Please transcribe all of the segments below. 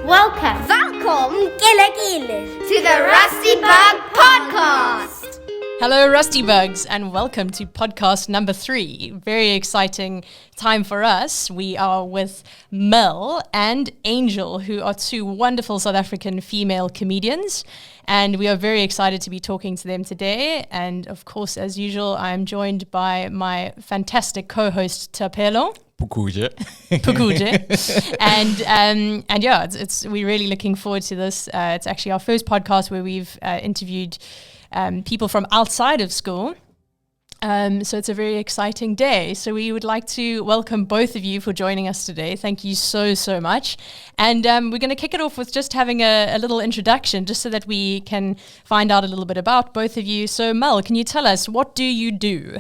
Welcome, to the Rustenburg Podcast. Hello, Rusty Bugs, and welcome to podcast number 3. Very exciting time for us. We are with Mel and Angel, who are two wonderful South African female comedians, and we are very excited to be talking to them today. And of course, as usual, I'm joined by my fantastic co-host Tapelo. Pukuje. And yeah, we're really looking forward to this. It's actually our first podcast where we've interviewed people from outside of school. So it's a very exciting day. So we would like to welcome both of you for joining us today. Thank you so much. And we're going to kick it off with just having a little introduction, just so that we can find out a little bit about both of you. So Mel, can you tell us, what do you do?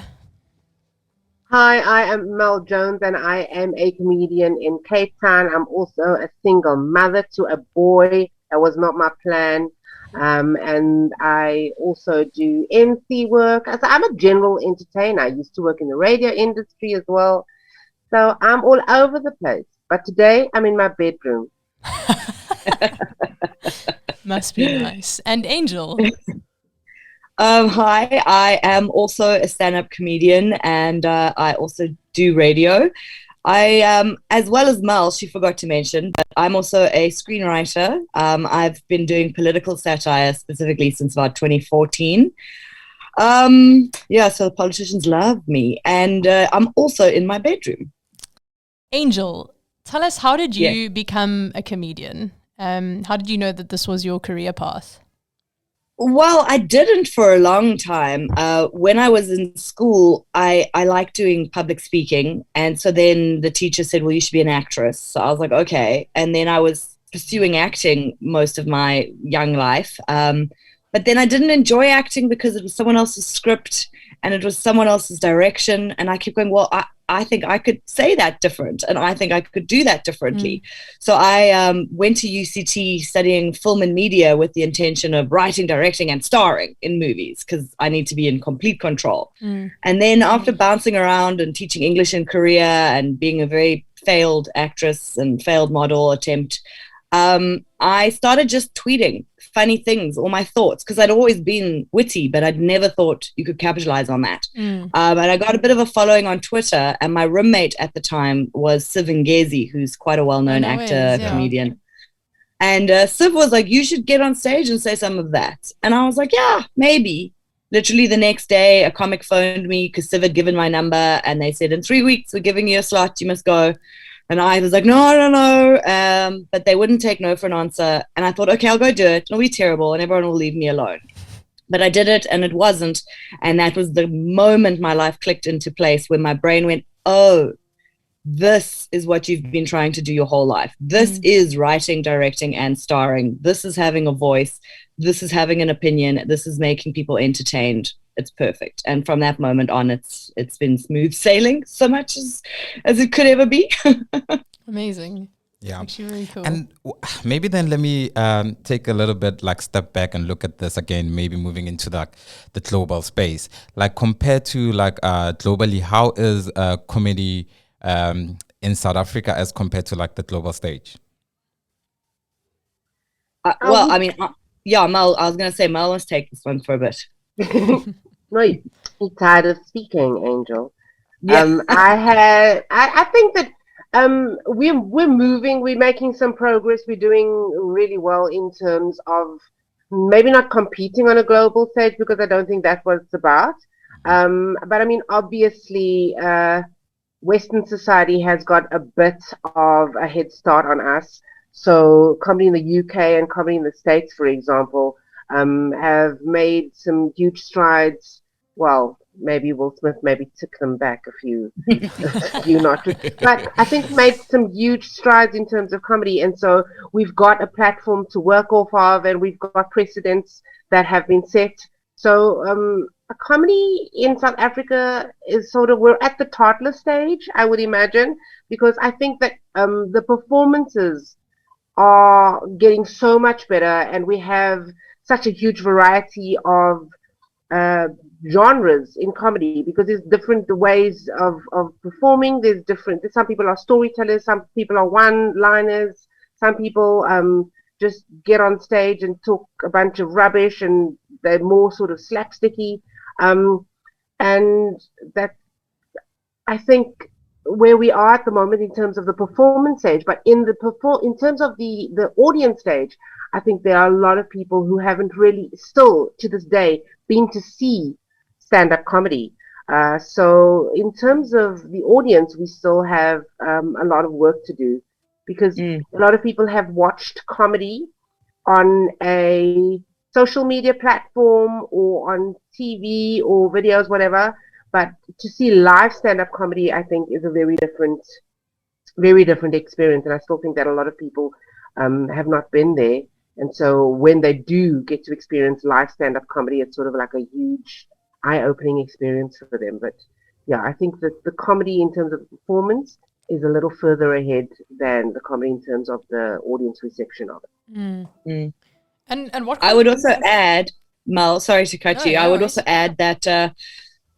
Hi, I am Mel Jones and I am a comedian in Cape Town. I'm also a single mother to a boy. That was not my plan. And I also do MC work. So I'm a general entertainer. I used to work in the radio industry as well. So I'm all over the place. But today I'm in my bedroom. Must be nice. And Angel? Hi, I am also a stand-up comedian and I also do radio. I, as well as Mel, she forgot to mention, but I'm also a screenwriter. I've been doing political satire specifically since about 2014. So the politicians love me, and I'm also in my bedroom. Angel, tell us, how did you become a comedian? How did you know that this was your career path? Well, I didn't for a long time. When I was in school, I liked doing public speaking. And so then the teacher said, well, you should be an actress. So I was like, okay. And then I was pursuing acting most of my young life. But then I didn't enjoy acting because it was someone else's script and it was someone else's direction. And I kept going, well, I think I could say that different, and I think I could do that differently. So I went to UCT studying film and media with the intention of writing, directing, and starring in movies because I need to be in complete control. And then after bouncing around and teaching English in Korea and being a very failed actress and failed model attempt, I started just tweeting funny things or my thoughts because I'd always been witty, but I'd never thought you could capitalize on that. And I got a bit of a following on Twitter, and my roommate at the time was Siv Ngezi, who's quite a well-known comedian. And Siv was like, you should get on stage and say some of that. And I was like, yeah, maybe. Literally the next day, a comic phoned me because Siv had given my number, and they said, in 3 weeks, we're giving you a slot, you must go. And I was like, no. But they wouldn't take no for an answer. And I thought, okay, I'll go do it. It'll be terrible and everyone will leave me alone. But I did it and it wasn't. And that was the moment my life clicked into place when my brain went, oh, this is what you've been trying to do your whole life. This is writing, directing, and starring. This is having a voice. This is having an opinion. This is making people entertained. It's perfect. And from that moment on, it's been smooth sailing so much as it could ever be. Amazing. Yeah. Actually really cool. And maybe then let me take a little bit step back and look at this again, maybe moving into the global space. Compared to globally, how is comedy in South Africa as compared to the global stage? Mel, I was going to say Mel, let's take this one for a bit. No, you're tired of speaking, Angel. Yeah. I think that we're moving, we're making some progress, we're doing really well in terms of maybe not competing on a global stage because I don't think that's what it's about. But I mean, obviously, Western society has got a bit of a head start on us. So comedy in the UK and comedy in the States, for example, have made some huge strides. Well, maybe Will Smith maybe took them back a few notches. But I think made some huge strides in terms of comedy. And so we've got a platform to work off of, and we've got precedents that have been set. So a comedy in South Africa is we're at the toddler stage, I would imagine, because I think that the performances are getting so much better, and we have such a huge variety of genres in comedy because there's different ways of performing. Some people are storytellers, some people are one-liners, Some people just get on stage and talk a bunch of rubbish, and they're more sort of slapsticky. And that, I think, where we are at the moment in terms of the performance stage, but in terms of the audience stage, I think there are a lot of people who haven't really, still to this day, been to see stand-up comedy. So in terms of the audience, we still have a lot of work to do, because a lot of people have watched comedy on a social media platform or on TV or videos, whatever. But to see live stand-up comedy, I think, is a very different experience. And I still think that a lot of people have not been there. And so when they do get to experience live stand-up comedy, it's sort of like a huge eye-opening experience for them. But yeah, I think that the comedy in terms of performance is a little further ahead than the comedy in terms of the audience reception of it. And what I would also add, Mel, sorry to cut you. I would also add that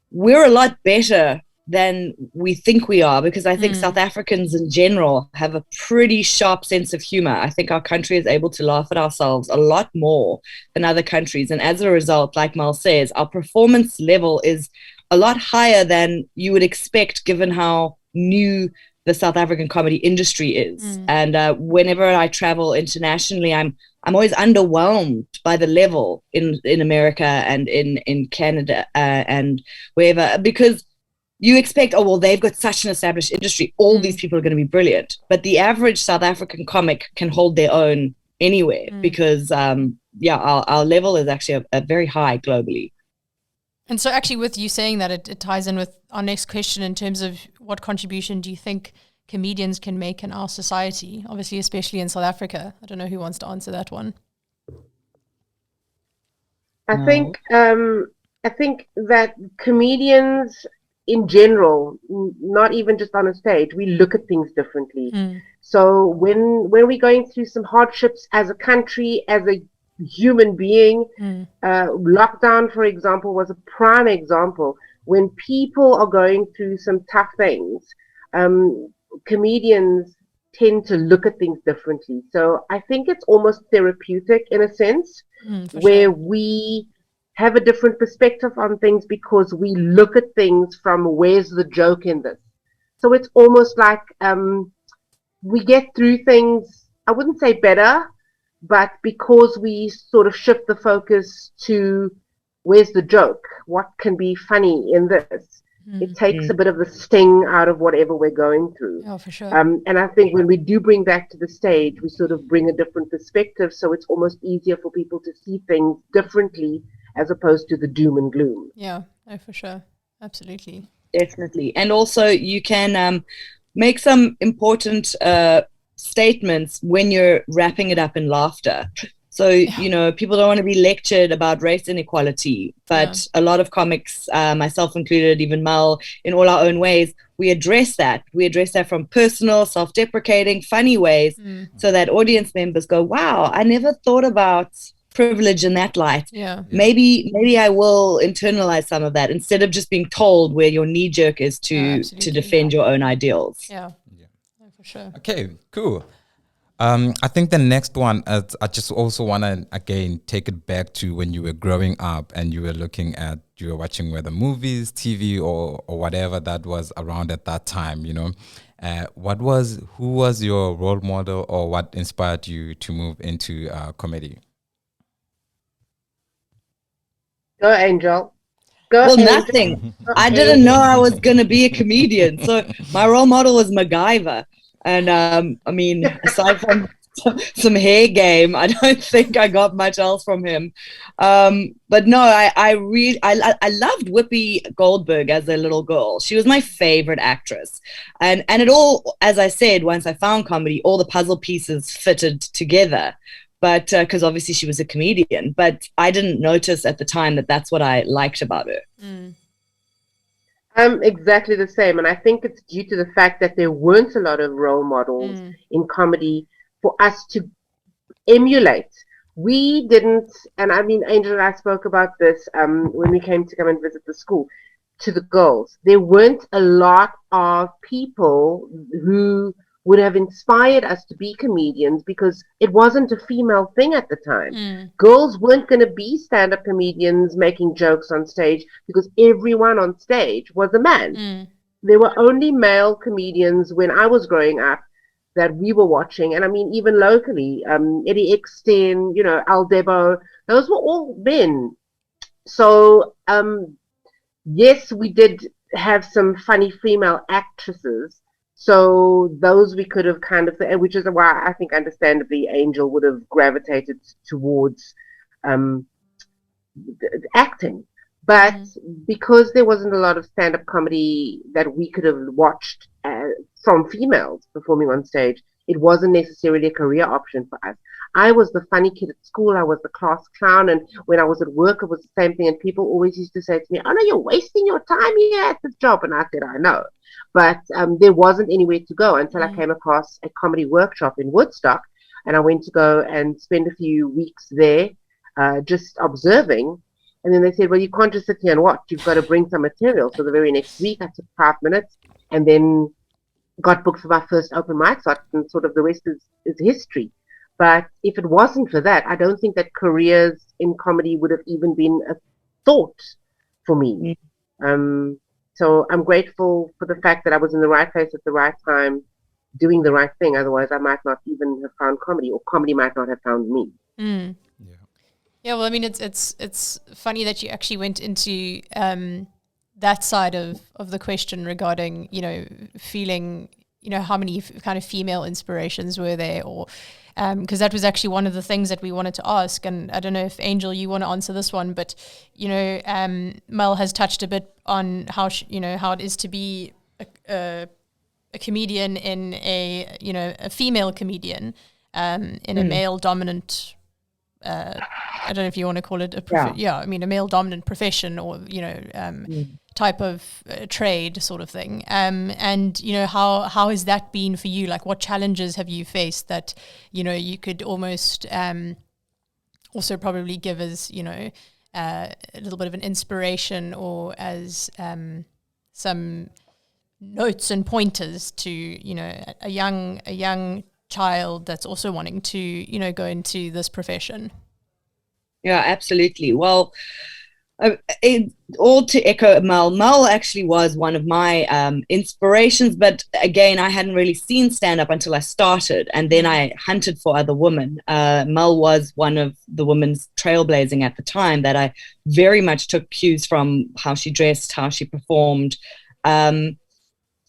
we're a lot better than we think we are, because I think South Africans in general have a pretty sharp sense of humor. I think our country is able to laugh at ourselves a lot more than other countries. And as a result, like Mel says, our performance level is a lot higher than you would expect, given how new the South African comedy industry is. And whenever I travel internationally, I'm always underwhelmed by the level in America and in Canada and wherever, because you expect, oh, well, they've got such an established industry. All these people are going to be brilliant. But the average South African comic can hold their own anywhere because, our level is actually a very high globally. And so actually with you saying that, it ties in with our next question in terms of what contribution do you think comedians can make in our society, obviously, especially in South Africa? I don't know who wants to answer that one. I think that comedians in general, not even just on a stage, we look at things differently. So when we're going through some hardships as a country, as a human being, lockdown, for example, was a prime example. When people are going through some tough things, comedians tend to look at things differently. So I think it's almost therapeutic in a sense, where we have a different perspective on things because we look at things from where's the joke in this. So it's almost like we get through things, I wouldn't say better, but because we sort of shift the focus to where's the joke, what can be funny in this, it takes a bit of the sting out of whatever we're going through. Oh, for sure. And I think when we do bring that to the stage, we sort of bring a different perspective, so it's almost easier for people to see things differently as opposed to the doom and gloom. Yeah, no, for sure. Absolutely. Definitely. And also you can make some important statements when you're wrapping it up in laughter. So, you know, people don't want to be lectured about race inequality, but a lot of comics, myself included, even Mel, in all our own ways, we address that. We address that from personal, self-deprecating, funny ways, so that audience members go, wow, I never thought about privilege in that light. Maybe I will internalize some of that instead of just being told where your knee jerk is to defend your own ideals. Yeah, for sure. Okay, cool. I think the next one, I just also want to again take it back to when you were growing up and you were watching whether movies, TV, or whatever that was around at that time. You know, who was your role model, or what inspired you to move into comedy? Go, Angel. Well, nothing. I didn't know I was going to be a comedian. So my role model was MacGyver. And I mean, aside from some hair game, I don't think I got much else from him. But no, I loved Whoopi Goldberg as a little girl. She was my favorite actress. And it all, as I said, once I found comedy, all the puzzle pieces fitted together. But because obviously she was a comedian, but I didn't notice at the time that that's what I liked about her. I'm exactly the same, and I think it's due to the fact that there weren't a lot of role models in comedy for us to emulate. We didn't, and I mean, Angel and I spoke about this when we came to come and visit the school, to the girls. There weren't a lot of people who would have inspired us to be comedians, because it wasn't a female thing at the time. Girls weren't going to be stand-up comedians making jokes on stage, because everyone on stage was a man. There were only male comedians when I was growing up that we were watching. And I mean, even locally, Eddie Eckstein, Al Debo, those were all men. So, yes, we did have some funny female actresses. So those we could have kind of, which is why I think understandably Angel would have gravitated towards acting. But because there wasn't a lot of stand-up comedy that we could have watched from females performing on stage, it wasn't necessarily a career option for us. I was the funny kid at school. I was the class clown. And when I was at work, it was the same thing. And people always used to say to me, "Oh, no, you're wasting your time here at this job." And I said, "I know." But there wasn't anywhere to go until I came across a comedy workshop in Woodstock. And I went to go and spend a few weeks there just observing. And then they said, "Well, you can't just sit here and watch. You've got to bring some material." So the very next week, I took 5 minutes and then got booked for my first open mic slot, and sort of the rest is history. But if it wasn't for that, I don't think that careers in comedy would have even been a thought for me. So I'm grateful for the fact that I was in the right place at the right time, doing the right thing. Otherwise, I might not even have found comedy, or comedy might not have found me. Yeah, well, I mean, it's funny that you actually went into that side of the question regarding, feeling, how many kind of female inspirations were there, or because that was actually one of the things that we wanted to ask. And I don't know if, Angel, you want to answer this one, but, Mel has touched a bit on how, how it is to be a comedian in a female comedian in a male-dominant I don't know if you want to call it a male-dominant profession, or type of trade sort of thing. And how has that been for you? Like, what challenges have you faced that you could almost also probably give as a little bit of an inspiration, or as some notes and pointers to a young child that's also wanting to go into this profession? Yeah, absolutely. Well, all to echo Mel actually was one of my inspirations, but again, I hadn't really seen stand-up until I started, and then I hunted for other women. Mel was one of the women's trailblazing at the time that I very much took cues from: how she dressed, how she performed.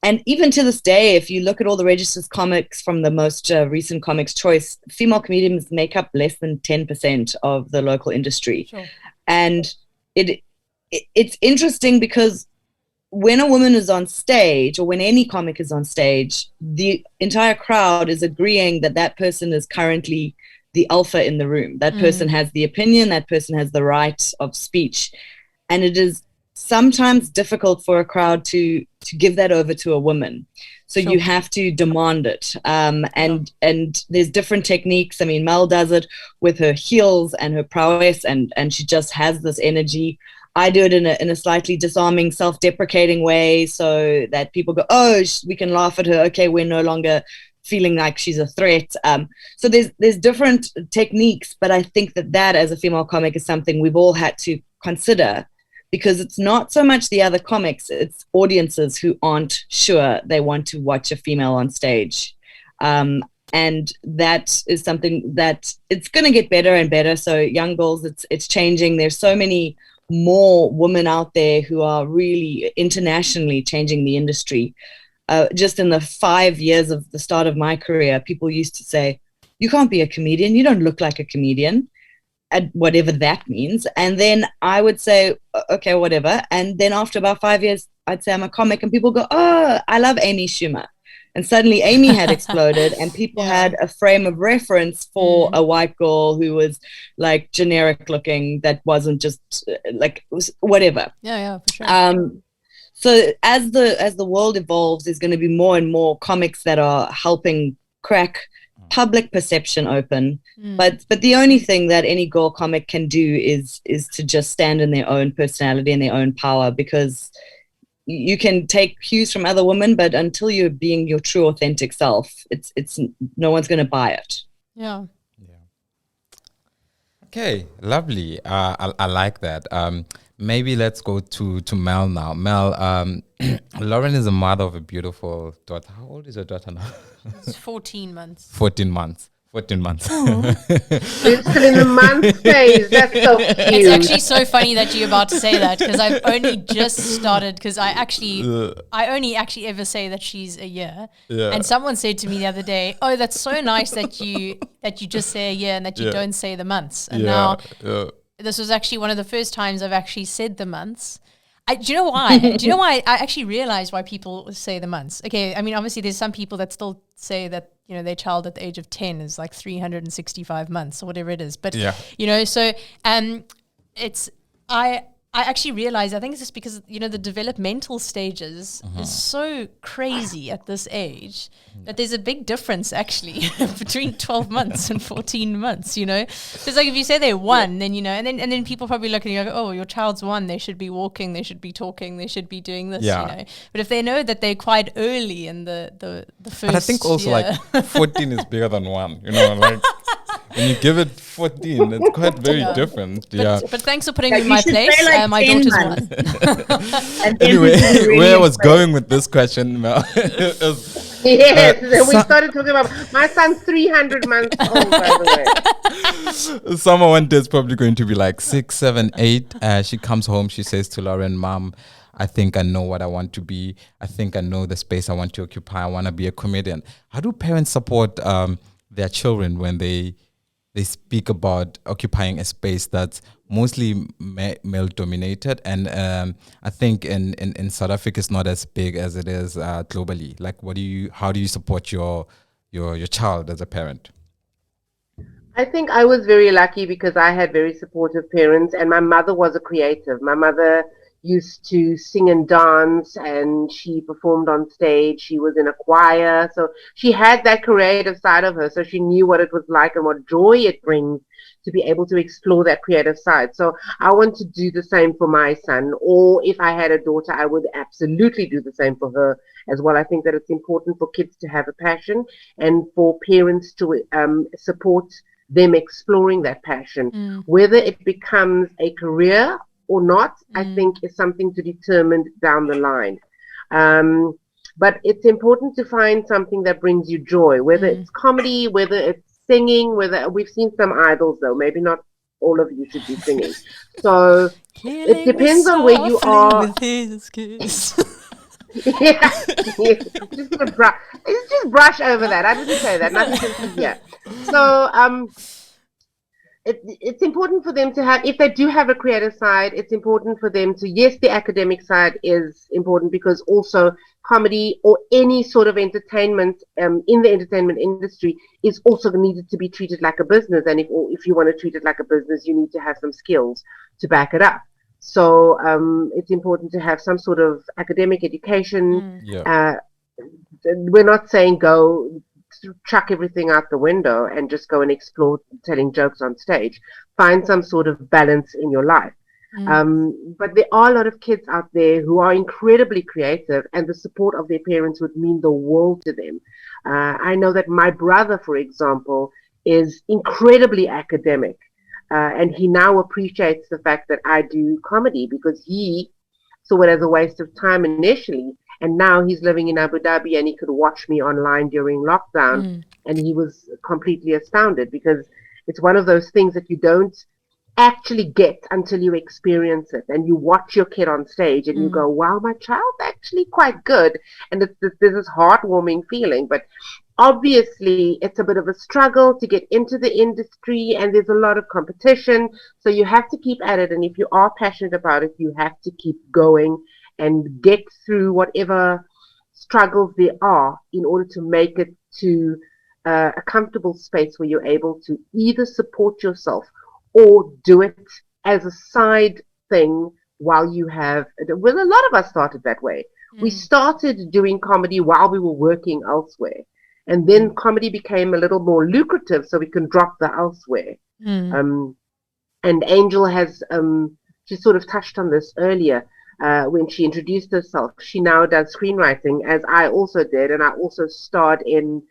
And even to this day, if you look at all the registered comics from the most recent Comics Choice, female comedians make up less than 10% of the local industry. Sure. And it's interesting because when a woman is on stage, or when any comic is on stage, the entire crowd is agreeing that that person is currently the alpha in the room. That person has the opinion, that person has the right of speech. And it is sometimes difficult for a crowd to give that over to a woman. So you have to demand it. And there's different techniques. I mean, Mel does it with her heels and her prowess, and she just has this energy. I do it in a slightly disarming, self-deprecating way, so that people go, "Oh, we can laugh at her. Okay, we're no longer feeling like she's a threat." So there's different techniques, but I think that as a female comic is something we've all had to consider, because it's not so much the other comics, it's audiences who aren't sure they want to watch a female on stage. And that is something that it's going to get better and better. So young girls, it's changing. There's so many more women out there who are really internationally changing the industry. Just in the 5 years of the start of my career, people used to say, "You can't be a comedian. You don't look like a comedian," and whatever that means. And then I would say, "Okay, whatever." And then after about 5 years, I'd say I'm a comic, and people go, "Oh, I love Amy Schumer." And suddenly Amy had exploded, and people had a frame of reference for a white girl who was like generic looking, that wasn't just like whatever. Yeah, for sure. So as the world evolves, there's going to be more and more comics that are helping crack public perception open. But the only thing that any girl comic can do is to just stand in their own personality and their own power, because you can take cues from other women, but until you're being your true authentic self, it's no one's going to buy it. Yeah. Okay, lovely. I like that. Maybe let's go to Mel now. Mel, Lauren is a mother of a beautiful daughter. How old is your daughter now? It's 14 months. 14 months. 14 months. We're still in the month phase. That's so cute. It's actually so funny that you're about to say that, because I've only just started, because I only actually ever say that she's a year. Yeah. And someone said to me the other day, "Oh, that's so nice that you just say a year and that you don't say the months." And now this was actually one of the first times I've actually said the months. Do you know why? Do you know why I actually realized why people say the months? Okay, I mean, obviously there's some people that still say that, you know, their child at the age of 10 is like 365 months or whatever it is. But, you know, so it's, I actually realized, I think it's just because, you know, the developmental stages is so crazy at this age that there's a big difference actually between 12 months and 14 months, you know. Because like if you say they're one, then, you know, and then people probably look at you like, oh, your child's one, they should be walking, they should be talking, they should be doing this, you know. But if they know that they're quite early in the first But I think also year, like 14 is bigger than 1, you know, like when you give it 14, it's quite very different. But thanks for putting me in my place. Like My 10 daughter's months. one. Anyway, really where I was going with this question, Mel, is, Yes, we started talking about my son's 300 months old, by the way. Summer one day is probably going to be like 6, 7, 8. She comes home, she says to Lauren, "Mom, I think I know what I want to be. I think I know the space I want to occupy. I want to be a comedian." How do parents support their children when they speak about occupying a space that's mostly male dominated, and I think in South Africa it's not as big as it is globally? Like, how do you support your child as a parent? I think I was very lucky because I had very supportive parents, and my mother was a creative. My mother used to sing and dance, and she performed on stage. She was in a choir, so she had that creative side of her, so she knew what it was like and what joy it brings to be able to explore that creative side. So I want to do the same for my son, or if I had a daughter, I would absolutely do the same for her as well. I think that it's important for kids to have a passion and for parents to support them exploring that passion. Whether it becomes a career or not, I think is something to determine down the line. But it's important to find something that brings you joy, whether it's comedy, whether it's singing, whether we've seen some idols though, maybe not all of you should be singing. So it depends on where you are. Just brush over that. I didn't say that. Nothing sensitive yet. So it's important for them to have, if they do have a creative side, it's important for them to, yes, the academic side is important, because also comedy or any sort of entertainment in the entertainment industry is also needed to be treated like a business. And if you want to treat it like a business, you need to have some skills to back it up. So it's important to have some sort of academic education. We're not saying go chuck everything out the window and just go and explore telling jokes on stage. Find some sort of balance in your life. But there are a lot of kids out there who are incredibly creative, and the support of their parents would mean the world to them. I know that my brother, for example, is incredibly academic, and he now appreciates the fact that I do comedy, because he saw it as a waste of time initially. And now he's living in Abu Dhabi and he could watch me online during lockdown. And he was completely astounded, because it's one of those things that you don't actually get until you experience it. And you watch your kid on stage and you go, wow, my child's actually quite good. And there's this heartwarming feeling. But obviously, it's a bit of a struggle to get into the industry, and there's a lot of competition. So you have to keep at it. And if you are passionate about it, you have to keep going and get through whatever struggles there are in order to make it to a comfortable space where you're able to either support yourself or do it as a side thing while you have. Well, a lot of us started that way. We started doing comedy while we were working elsewhere. And then comedy became a little more lucrative, so we can drop the elsewhere. And Angel has, she sort of touched on this earlier. when she introduced herself. She now does screenwriting, as I also did, and I also starred in.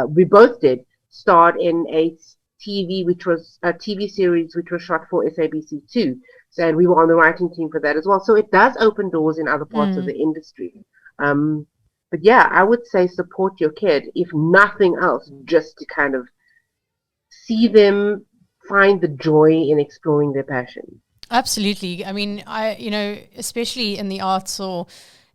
We both did starred in a TV series which was shot for SABC2. So, and we were on the writing team for that as well. So it does open doors in other parts of the industry. But yeah, I would say support your kid, if nothing else, just to kind of see them find the joy in exploring their passion. Absolutely. I mean, especially in the arts or,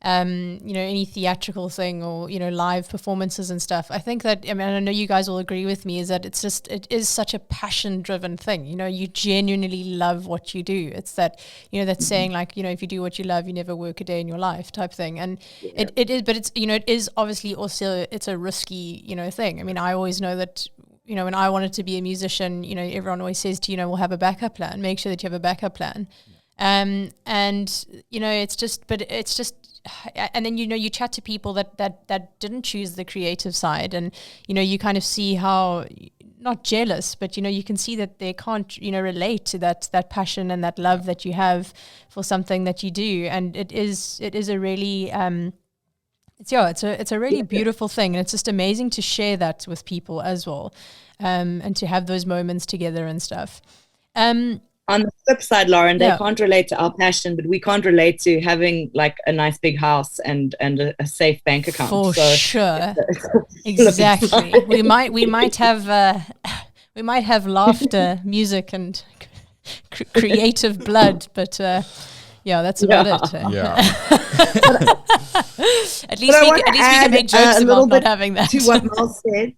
any theatrical thing or, live performances and stuff. I think that, I know you guys will agree with me, is that it is such a passion driven thing. You genuinely love what you do. It's that, that saying like, if you do what you love, you never work a day in your life type thing. And it is, but it's, it is obviously also, it's a risky, thing. I mean, I always know that, when I wanted to be a musician, everyone always says to, we'll have a backup plan, make sure that you have a backup plan. And, it's just, and then, you chat to people that didn't choose the creative side, and, you kind of see how, not jealous, but, you can see that they can't, relate to that passion and that love that you have for something that you do. And it is a really, it's a really beautiful thing, and it's just amazing to share that with people as well, and to have those moments together and stuff. On the flip side, Lauren, they can't relate to our passion, but we can't relate to having like a nice big house and a safe bank account. For sure, exactly. we might have laughter, music, and creative blood, but. Yeah, that's about it. Yeah. At least we can make jokes about not having that. To what Mel said,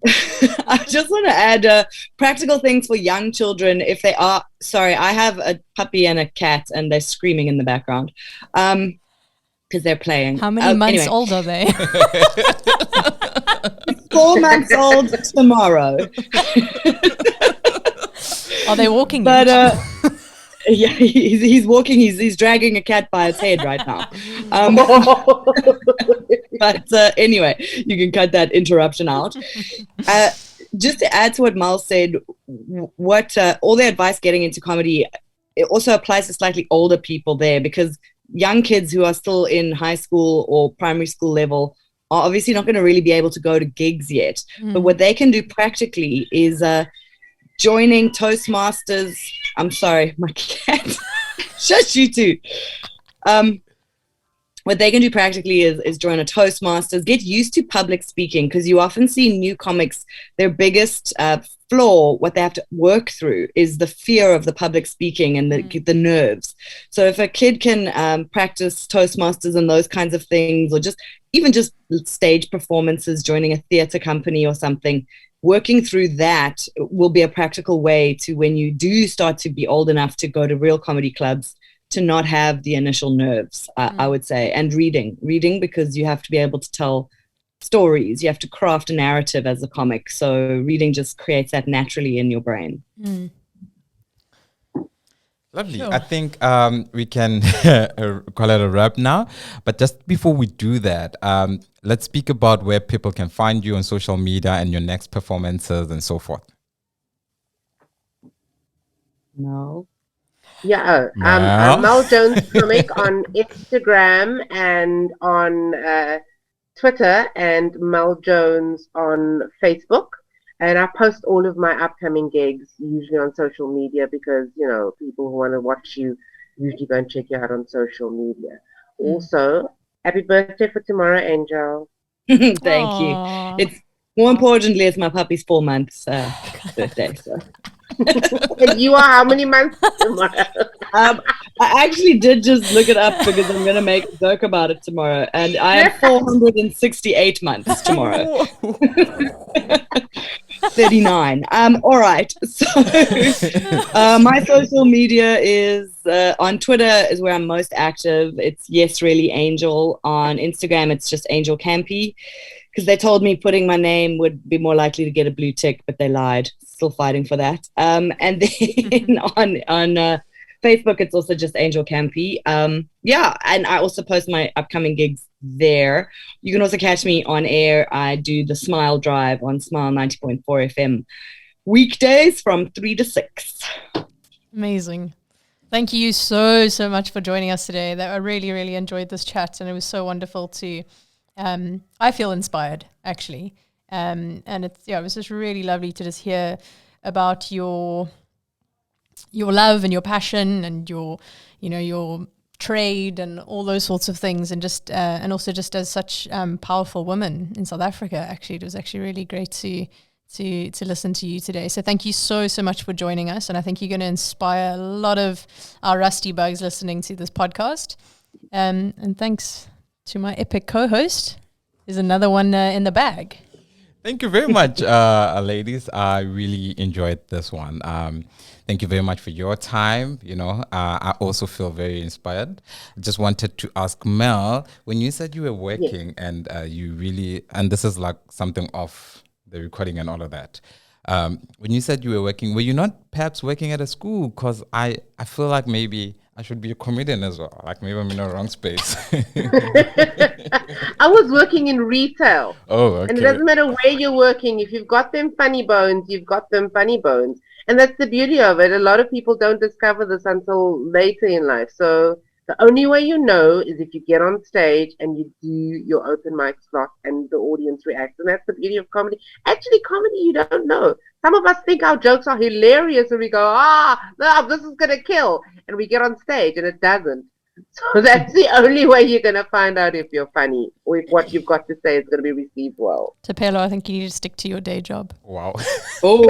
I just want to add practical things for young children. If they are, sorry, I have a puppy and a cat, and they're screaming in the background because they're playing. How many months old are they? 4 months old tomorrow. Are they walking? But yeah, he's walking. He's dragging a cat by his head right now. But anyway, you can cut that interruption out. Just to add to what Mel said, what all the advice getting into comedy, it also applies to slightly older people there, because young kids who are still in high school or primary school level are obviously not going to really be able to go to gigs yet. But what they can do practically is joining Toastmasters. I'm sorry, my cat. Shush, you two. What they can do practically is join a Toastmasters, get used to public speaking, because you often see new comics, their biggest flaw, what they have to work through is the fear of the public speaking and the nerves. So if a kid can practice Toastmasters and those kinds of things, or even just stage performances, joining a theater company or something, working through that will be a practical way to, when you do start to be old enough to go to real comedy clubs, to not have the initial nerves, I would say. And reading, because you have to be able to tell stories. You have to craft a narrative as a comic. So reading just creates that naturally in your brain. Lovely. Sure. I think we can call it a wrap now. But just before we do that, let's speak about where people can find you on social media and your next performances and so forth. No. Yeah, Mel Jones comic on Instagram and on Twitter, and Mel Jones on Facebook. And I post all of my upcoming gigs usually on social media, because, people who want to watch you usually go and check you out on social media. Also, happy birthday for tomorrow, Angel. Thank you. It's more importantly, it's my puppy's 4 months birthday. So. And you are how many months tomorrow? I actually did just look it up, because I'm going to make a joke about it tomorrow. And I am 468 months tomorrow. 39. All right. So my social media is on Twitter is where I'm most active. It's Yes Really Angel. On Instagram, it's just Angel Campey, because they told me putting my name would be more likely to get a blue tick, but they lied. Still fighting for that. And then on Facebook, it's also just Angel Campey. Yeah, and I also post my upcoming gigs there. You can also catch me on air. I do the Smile Drive on Smile 90.4 FM weekdays from 3 to 6. Amazing. Thank you so much for joining us today. I really, really enjoyed this chat, and it was so wonderful to. I feel inspired, actually, and it was just really lovely to just hear about your love and your passion and your trade and all those sorts of things, and just and also just as such powerful women in South Africa. Actually, it was actually really great to listen to you today. So thank you so much for joining us, and I think you're going to inspire a lot of our Rusty Bugs listening to this podcast. And thanks to my epic co-host. There's another one in the bag. Thank you very much, ladies. I really enjoyed this one. Thank you very much for your time. I also feel very inspired. I just wanted to ask Mel, when you said you were working and you really, and this is like something off the recording and all of that. When you said you were working, were you not perhaps working at a school? Because I feel like maybe I should be a comedian as well. Like maybe I'm in the wrong space. I was working in retail. Oh, okay. And it doesn't matter where you're working. If you've got them funny bones, you've got them funny bones. And that's the beauty of it. A lot of people don't discover this until later in life. So the only way you know is if you get on stage and you do your open mic slot and the audience reacts. And that's the beauty of comedy. Actually, comedy, you don't know. Some of us think our jokes are hilarious and we go, no, this is going to kill. And we get on stage and it doesn't. So that's the only way you're going to find out if you're funny or if what you've got to say is going to be received well. Tapelo, I think you need to stick to your day job. Wow. Oh.